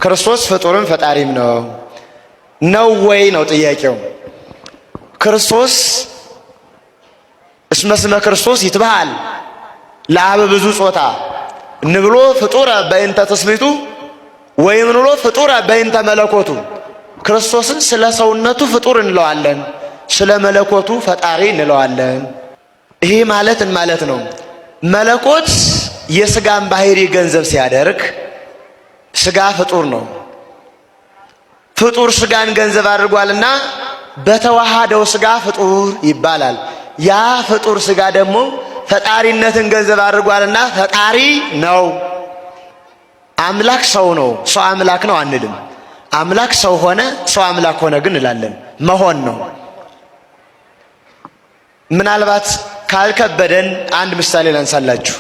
ክርስቶስ ፍጡርም ፈጣሪም ነው ወይ ነው ጥያቄው። ክርስቶስ እስመ ስመ ክርስቶስ ይትበሃል ለአብ ብዙ ጾታ እንብሎ ፍጡረ በእንተ ትስብእቱ ወይም እንብሎ ፍጡረ በእንተ መለኮቱ። ክርስቶስን ስለ ሰውነቱ ፍጡር እንለዋለን፣ ስለ መለኮቱ ፈጣሪ እንለዋለን። ይሄ ማለት ማለት ነው መለኮት የስጋን ባህሪ ገንዘብ ሲያደርግ ስጋ ፍጡር ነው። ፍጡር ስጋን ገንዘብ አድርጓልና በተዋሃደው ስጋ ፍጡር ይባላል። ያ ፍጡር ስጋ ደግሞ ፈጣሪነትን ገንዘብ አድርጓልና ፈጣሪ ነው። አምላክ ሰው ነው፣ ሰው አምላክ ነው አንልም። አምላክ ሰው ሆነ፣ ሰው አምላክ ሆነ ግን እንላለን። መሆን ነው። ምናልባት ካልከበደን አንድ ምሳሌ ላንሳላችሁ።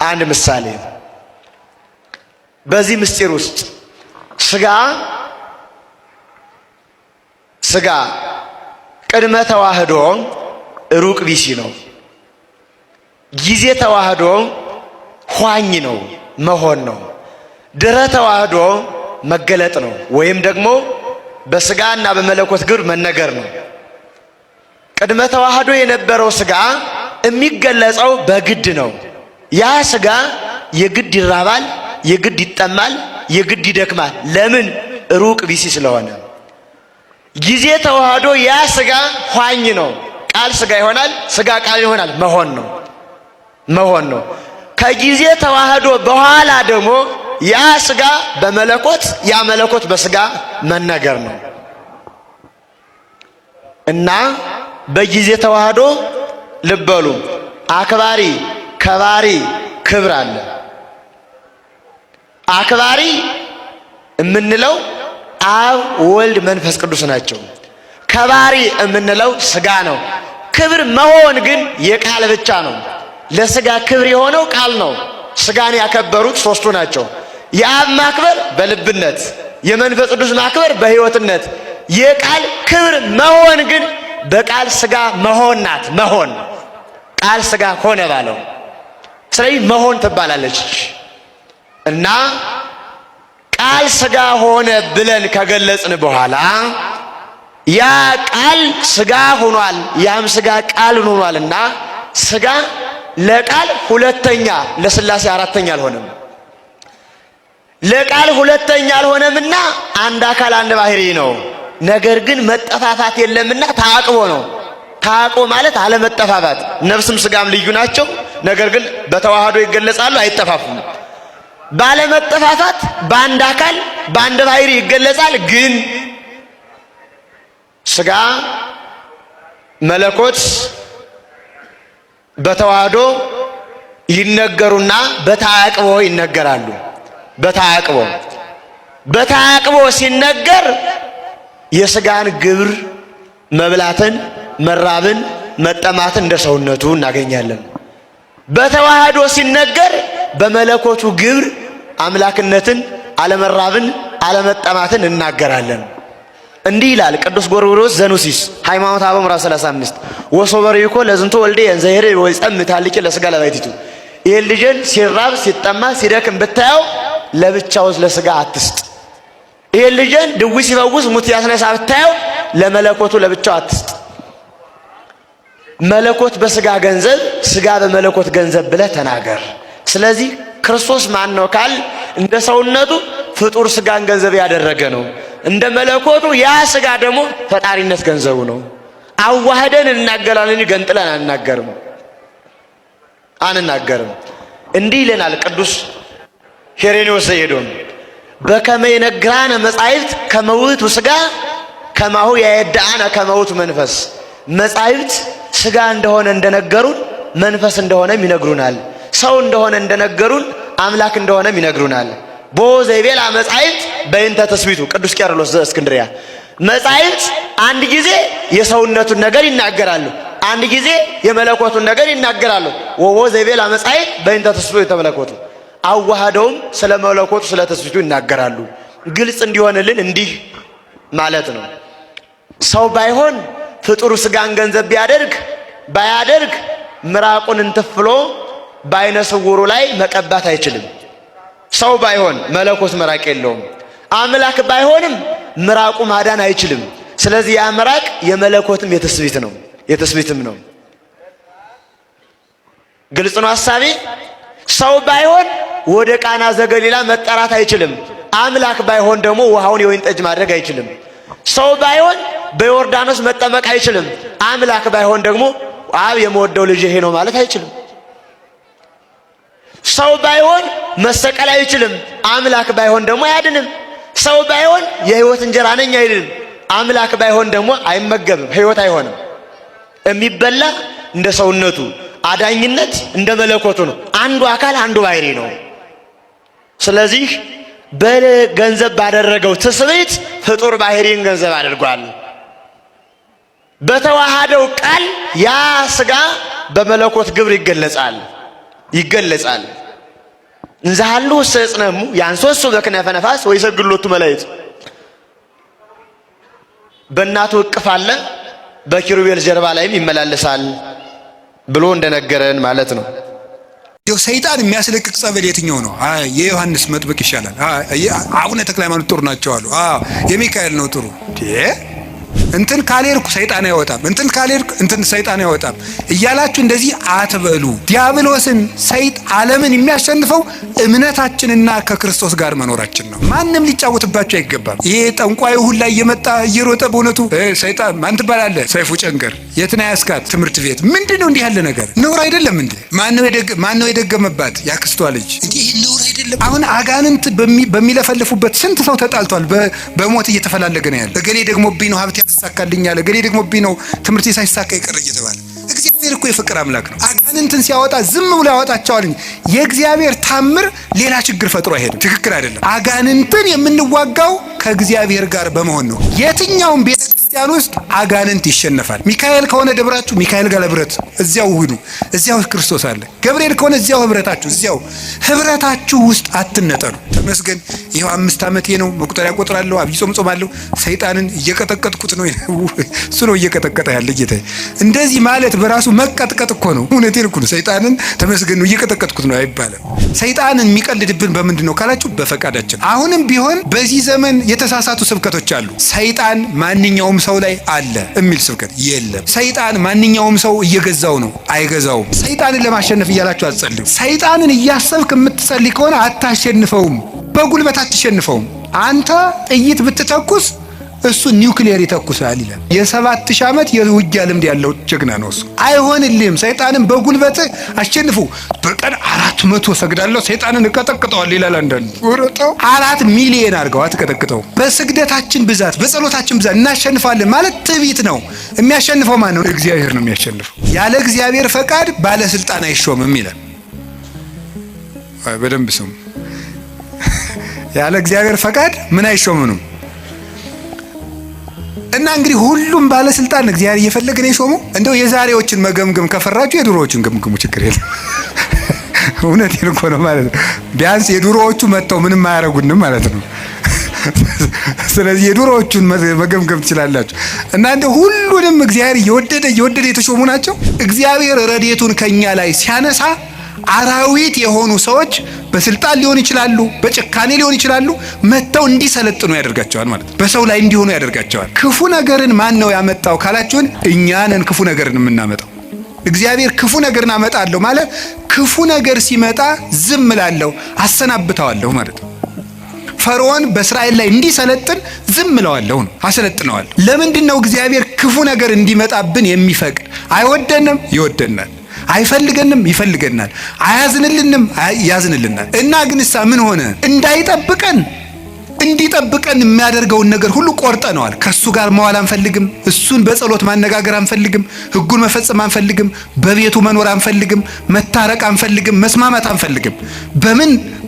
አንድ ምሳሌ በዚህ ምስጢር ውስጥ ስጋ ቅድመ ተዋህዶ ሩቅ ቢሲ ነው። ጊዜ ተዋህዶ ኋኝ ነው፣ መሆን ነው። ድረ ተዋህዶ መገለጥ ነው፣ ወይም ደግሞ በስጋና በመለኮት ግብር መነገር ነው። ቅድመ ተዋህዶ የነበረው ስጋ የሚገለጸው በግድ ነው። ያ ስጋ የግድ ይራባል፣ የግድ ይጠማል፣ የግድ ይደክማል። ለምን? ሩቅ ቢሲ ስለሆነ። ጊዜ ተዋህዶ ያ ስጋ ኋኝ ነው። ቃል ስጋ ይሆናል፣ ስጋ ቃል ይሆናል። መሆን ነው። ከጊዜ ተዋህዶ በኋላ ደግሞ ያ ስጋ በመለኮት ያ መለኮት በስጋ መነገር ነው እና በጊዜ ተዋህዶ ልበሉ አክባሪ፣ ከባሪ፣ ክብር አለ። አክባሪ የምንለው አብ ወልድ መንፈስ ቅዱስ ናቸው። ከባሪ የምንለው ስጋ ነው። ክብር መሆን ግን የቃል ብቻ ነው። ለስጋ ክብር የሆነው ቃል ነው። ስጋን ያከበሩት ሶስቱ ናቸው። የአብ ማክበር በልብነት፣ የመንፈስ ቅዱስ ማክበር በሕይወትነት፣ የቃል ክብር መሆን ግን በቃል ስጋ መሆን ናት። መሆን ቃል ስጋ ሆነ ባለው ስለዚህ መሆን ትባላለች እና ቃል ስጋ ሆነ ብለን ከገለጽን በኋላ ያ ቃል ስጋ ሆኗል፣ ያም ስጋ ቃል ሆኗልና ስጋ ለቃል ሁለተኛ ለሥላሴ አራተኛ አልሆነም። ለቃል ሁለተኛ አልሆነምና አንድ አካል አንድ ባህሪ ነው። ነገር ግን መጠፋፋት የለምና ታቅቦ ነው። ታቅቦ ማለት አለመጠፋፋት። ነፍስም ስጋም ልዩ ናቸው፣ ነገር ግን በተዋህዶ ይገለጻሉ፣ አይጠፋፉም። ባለመጠፋፋት በአንድ አካል በአንድ ባህሪ ይገለጻል። ግን ስጋ መለኮት በተዋህዶ ይነገሩና በታቅቦ ይነገራሉ። በታቅቦ ሲነገር የስጋን ግብር መብላትን፣ መራብን፣ መጠማትን እንደ ሰውነቱ እናገኛለን። በተዋህዶ ሲነገር በመለኮቱ ግብር አምላክነትን፣ አለመራብን፣ አለመጠማትን እናገራለን። እንዲህ ይላል ቅዱስ ጎርጎርዮስ ዘኑሲስ ሃይማኖተ አበው ምዕራፍ 35 ወሶበሪኮ ለዝንቶ ወልዴ እንዘሄረ ወይጸም ታልቂ ለስጋ ለባይቲቱ። ይሄ ልጅን ሲራብ ሲጠማ ሲደክም ብታየው ለብቻው ለስጋ አትስጥ። ይሄ ልጅን ድዊ ሲፈውስ ሙት ያስነሳ ብታየው ለመለኮቱ ለብቻው አትስጥ። መለኮት በስጋ ገንዘብ፣ ስጋ በመለኮት ገንዘብ ብለህ ተናገር። ስለዚህ ክርስቶስ ማን ነው ካል እንደ ሰውነቱ ፍጡር ስጋን ገንዘብ ያደረገ ነው። እንደ መለኮቱ ያ ስጋ ደግሞ ፈጣሪነት ገንዘቡ ነው። አዋህደን እናገራለን እንጂ ገንጥለን አንናገርም። እንዲህ ይለናል ቅዱስ ሄሬኔዎስ ዘኤዶም በከመ ይነግራነ መጻሕፍት ከመ ውእቱ ስጋ ከማሁ ያየድአነ ከመ ውእቱ መንፈስ። መጻሕፍት ስጋ እንደሆነ እንደነገሩን መንፈስ እንደሆነም ይነግሩናል። ሰው እንደሆነ እንደነገሩን አምላክ እንደሆነም ይነግሩናል። ቦ ዘይቤላ መጻሕፍት በእንተ ትስብእቱ ቅዱስ ቄርሎስ ዘእስክንድርያ። መጻሕፍት አንድ ጊዜ የሰውነቱን ነገር ይናገራሉ፣ አንድ ጊዜ የመለኮቱን ነገር ይናገራሉ። ወቦ ዘይቤላ መጻሕፍት በእንተ ትስብእቱ የተመለኮቱ። አዋህደውም ስለ መለኮቱ ስለ ትስብእቱ ይናገራሉ። ግልጽ እንዲሆንልን እንዲህ ማለት ነው። ሰው ባይሆን ፍጡር ስጋን ገንዘብ ባያደርግ ምራቁን እንትፍሎ በዓይነ ስውሩ ላይ መቀባት አይችልም። ሰው ባይሆን መለኮት ምራቅ የለውም። አምላክ ባይሆንም ምራቁ ማዳን አይችልም። ስለዚህ ያ ምራቅ የመለኮትም የትስብእትም ነው። ግልጽ ነው ሐሳቤ? ሰው ባይሆን ወደ ቃና ዘገሊላ መጠራት አይችልም። አምላክ ባይሆን ደግሞ ውሃውን የወይን ጠጅ ማድረግ አይችልም። ሰው ባይሆን በዮርዳኖስ መጠመቅ አይችልም። አምላክ ባይሆን ደግሞ አብ የምወደው ልጅ ይሄ ነው ማለት አይችልም። ሰው ባይሆን መሰቀል አይችልም። አምላክ ባይሆን ደግሞ አያድንም። ሰው ባይሆን የሕይወት እንጀራ ነኝ አይልም። አምላክ ባይሆን ደግሞ አይመገብም፣ ሕይወት አይሆንም። የሚበላ እንደ ሰውነቱ፣ አዳኝነት እንደ መለኮቱ ነው። አንዱ አካል አንዱ ባህሪ ነው። ስለዚህ በገንዘብ ባደረገው ትስብእት ፍጡር ባህሪን ገንዘብ አድርጓል። በተዋሃደው ቃል ያ ሥጋ በመለኮት ግብር ይገለጻል። እንዛሃሉ ሰጽነሙ ያንሶሱ በክነፈ ነፋስ ወይሰግሎቱ መላእክት። በእናቱ እቅፍ አለ፣ በኪሩቤል ጀርባ ላይም ይመላለሳል ብሎ እንደነገረን ማለት ነው። ሰይጣን የሚያስለቅቅ ጸበል የትኛው ነው? የዮሐንስ መጥምቅ ይሻላል። አቡነ ተክለ ሃይማኖት ጥሩ ናቸው አሉ። የሚካኤል ነው ጥሩ። እንትን ካልሄድኩ ሰይጣን አይወጣም፣ እንትን ካልሄድኩ እንትን ሰይጣን አይወጣም እያላችሁ እንደዚህ አትበሉ። ዲያብሎስን ዓለምን የሚያሸንፈው እምነታችንና ከክርስቶስ ጋር መኖራችን ነው። ማንም ሊጫወትባቸው አይገባም። ይሄ ጠንቋዩ ሁላ እየመጣ እየሮጠ በእውነቱ ሰይጣን ማን ትባላለህ? ሰይፉ ጨንገር የትና ያስካት ትምህርት ቤት ምንድነው? እንዲህ ያለ ነገር ነውር አይደለም እንዴ? ማነው የደገመባት? ያክስቷ ልጅ እንዴ? ይሄ ነውር አይደለም? አሁን አጋንንት በሚለፈልፉበት ስንት ሰው ተጣልቷል፣ በሞት እየተፈላለገ ነው ያለ። እገሌ ደግሞ ቢኖ ሀብት ያሳካልኛል፣ እገሌ ደግሞ ቢኖ ትምህርት ሳይሳካ ይቀር እየተባለ። እግዚአብሔር እኮ የፍቅር አምላክ ነው። አጋንንትን ሲያወጣ ዝም ብሎ ያወጣቸዋል። የእግዚአብሔር ታምር ሌላ ችግር ፈጥሮ አይሄድም። ትክክል አይደለም። አጋንንትን የምንዋጋው ከእግዚአብሔር ጋር በመሆን ነው። የትኛውም ቤተክርስቲያን ውስጥ አጋንንት ይሸነፋል። ሚካኤል ከሆነ ደብራችሁ ሚካኤል ጋር ህብረት፣ እዚያው ሁኑ፣ እዚያው ክርስቶስ አለ። ገብርኤል ከሆነ እዚያው ህብረታችሁ ውስጥ አትነጠሉ። ተመስገን። ይሄው 5 ዓመቴ ነው፣ መቁጠሪያ ቆጥራለሁ፣ አብይ ጾም ጾማለሁ። ሰይጣንን እየቀጠቀጥኩት ነው። እሱ ነው እየቀጠቀጠ ያለ ጌታ። እንደዚህ ማለት በራሱ መቀጥቀጥ እኮ ነው። እውነቴን እኮ ነው። ሰይጣንን ተመስገን ነው እየቀጠቀጥኩት ነው አይባልም። ሰይጣንን የሚቀልድብን በምንድን ነው ካላችሁ፣ በፈቃዳችን። አሁንም ቢሆን በዚህ ዘመን የተሳሳቱ ስብከቶች አሉ። ሰይጣን ማንኛውም ሰው ላይ አለ የሚል ስብከት የለም። ሰይጣን ማንኛውም ሰው እየገዛው ነው፣ አይገዛውም። ሰይጣንን ለማሸነፍ እያላችሁ አትጸልዩ። ሰይጣንን እያሰብክ የምትጸልይ ከሆነ አታሸንፈውም፣ በጉልበት አትሸንፈውም። አንተ ጥይት ብትተኩስ እሱ ኒውክሊየር ይተኩሳል ይላል። የ7000 ዓመት የውጊያ ልምድ ያለው ጀግና ነው እሱ። አይሆንልህም። ሰይጣንን በጉልበት አሸንፉ። በቀን 400 ሰግዳለሁ ሰይጣንን እቀጠቅጠዋለሁ ይላል አንዳንዱ። 4 ሚሊዮን አድርገው አትቀጠቅጠው። በስግደታችን ብዛት፣ በጸሎታችን ብዛት እናሸንፋለን ማለት ትዕቢት ነው። የሚያሸንፈው ማን ነው? እግዚአብሔር ነው የሚያሸንፈው። ያለ እግዚአብሔር ፈቃድ ባለስልጣን አይሾምም ይላል። በደንብ ስሙ። ያለ እግዚአብሔር ፈቃድ ምን አይሾምም? እና እንግዲህ ሁሉም ባለስልጣን እግዚአብሔር እየፈለገ ነው የሾመው። እንደው የዛሬዎችን መገምገም ከፈራችሁ የድሮዎችን ገምግሙ፣ ችግር የለም። እውነቴን እኮ ነው ማለት ነው። ቢያንስ የድሮዎቹ መጥተው ምንም አያረጉንም ማለት ነው። ስለዚህ የድሮዎቹን መገምገም ትችላላችሁ። እና እንደው ሁሉንም እግዚአብሔር እየወደደ የተሾሙ ናቸው። እግዚአብሔር ረድኤቱን ከኛ ላይ ሲያነሳ አራዊት የሆኑ ሰዎች በስልጣን ሊሆን ይችላሉ፣ በጭካኔ ሊሆን ይችላሉ፣ መተው እንዲሰለጥኑ ያደርጋቸዋል ማለት ነው። በሰው ላይ እንዲሆኑ ያደርጋቸዋል። ክፉ ነገርን ማን ነው ያመጣው ካላችሁን፣ እኛ ነን ክፉ ነገርን የምናመጣው። እግዚአብሔር ክፉ ነገርን አመጣለሁ ማለት ክፉ ነገር ሲመጣ ዝም እላለሁ፣ አሰናብተዋለሁ ማለት ነው። ፈርዖን በእስራኤል ላይ እንዲሰለጥን ዝም እለዋለሁ ነው፣ አሰለጥነዋል። ለምንድን ነው እግዚአብሔር ክፉ ነገር እንዲመጣብን የሚፈቅድ? አይወደንም፣ ይወደናል። አይፈልገንም፣ ይፈልገናል። አያዝንልንም፣ ያዝንልናል። እና ግንሳ ምን ሆነ? እንዲጠብቀን የሚያደርገውን ነገር ሁሉ ቆርጠነዋል። ከሱ ጋር መዋል አንፈልግም። እሱን በጸሎት ማነጋገር አንፈልግም። ሕጉን መፈጸም አንፈልግም። በቤቱ መኖር አንፈልግም። መታረቅ አንፈልግም። መስማማት አንፈልግም።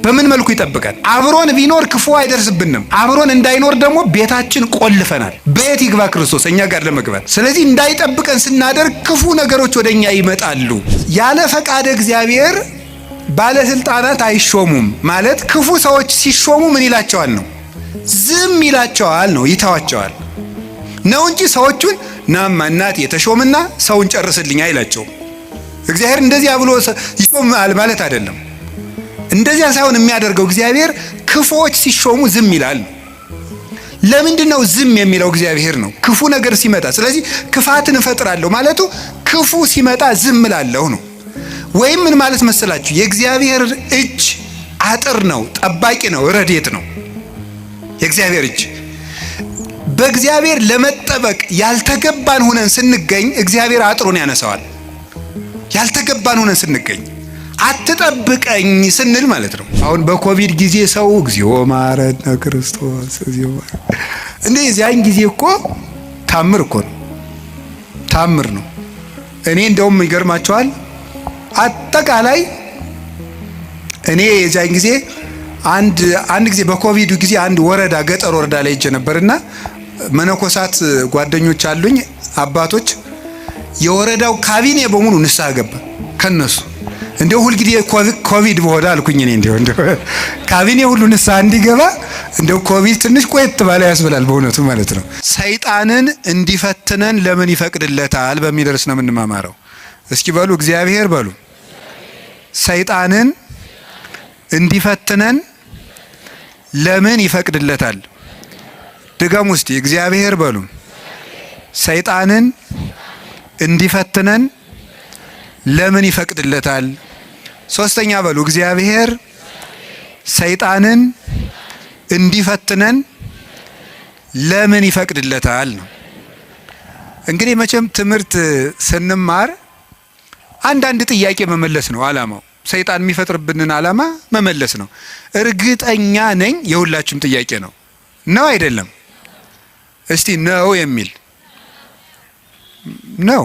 በምን መልኩ ይጠብቀን? አብሮን ቢኖር ክፉ አይደርስብንም። አብሮን እንዳይኖር ደግሞ ቤታችን ቆልፈናል። በየት ይግባ ክርስቶስ እኛ ጋር ለመግባት? ስለዚህ እንዳይጠብቀን ስናደርግ ክፉ ነገሮች ወደኛ ይመጣሉ። ያለ ፈቃደ እግዚአብሔር ባለስልጣናት አይሾሙም ማለት ክፉ ሰዎች ሲሾሙ ምን ይላቸዋል ነው? ዝም ይላቸዋል ነው፣ ይተዋቸዋል ነው እንጂ ሰዎቹን ናማ እናት የተሾምና ሰውን ጨርስልኝ አይላቸው። እግዚአብሔር እንደዚህ ብሎ ይሾማል ማለት አይደለም። እንደዚያ ሳይሆን የሚያደርገው እግዚአብሔር ክፉዎች ሲሾሙ ዝም ይላል። ለምንድን ነው ዝም የሚለው? እግዚአብሔር ነው ክፉ ነገር ሲመጣ። ስለዚህ ክፋትን እፈጥራለሁ ማለቱ ክፉ ሲመጣ ዝም እላለሁ ነው። ወይም ምን ማለት መሰላችሁ? የእግዚአብሔር እጅ አጥር ነው፣ ጠባቂ ነው፣ ረድኤት ነው። የእግዚአብሔር እጅ በእግዚአብሔር ለመጠበቅ ያልተገባን ሆነን ስንገኝ እግዚአብሔር አጥሩን ያነሳዋል። ያልተገባን ሆነን ስንገኝ አትጠብቀኝ ስንል ማለት ነው። አሁን በኮቪድ ጊዜ ሰው እግዚኦ ማረነ ክርስቶስ እግዚኦ እንደዚያን ጊዜ እኮ ታምር እኮ ነው፣ ታምር ነው። እኔ እንደውም ይገርማቸዋል አጠቃላይ እኔ የዛን ጊዜ አንድ ጊዜ በኮቪዱ ጊዜ አንድ ወረዳ ገጠር ወረዳ ላይ ሄጄ ነበርና መነኮሳት ጓደኞች አሉኝ አባቶች፣ የወረዳው ካቢኔ በሙሉ ንስሐ ገባ ከነሱ። እንደው ሁሉ ጊዜ ኮቪድ በሆነ አልኩኝ እኔ እንደው ካቢኔ ሁሉ ንስሐ እንዲገባ እንደው ኮቪድ ትንሽ ቆየት ባለ ያስብላል በእውነቱ ማለት ነው። ሰይጣንን እንዲፈትነን ለምን ይፈቅድለታል በሚል ርዕስ ነው የምንማማረው። እስኪ በሉ እግዚአብሔር በሉ ሰይጣንን እንዲፈትነን ለምን ይፈቅድለታል? ድገሙ እስቲ እግዚአብሔር በሉ ሰይጣንን እንዲፈትነን ለምን ይፈቅድለታል? ሶስተኛ በሉ እግዚአብሔር ሰይጣንን እንዲፈትነን ለምን ይፈቅድለታል ነው። እንግዲህ መቼም ትምህርት ስንማር አንዳንድ ጥያቄ መመለስ ነው ዓላማው። ሰይጣን የሚፈጥርብንን ዓላማ መመለስ ነው። እርግጠኛ ነኝ የሁላችሁም ጥያቄ ነው አይደለም? እስቲ ነው የሚል ነው።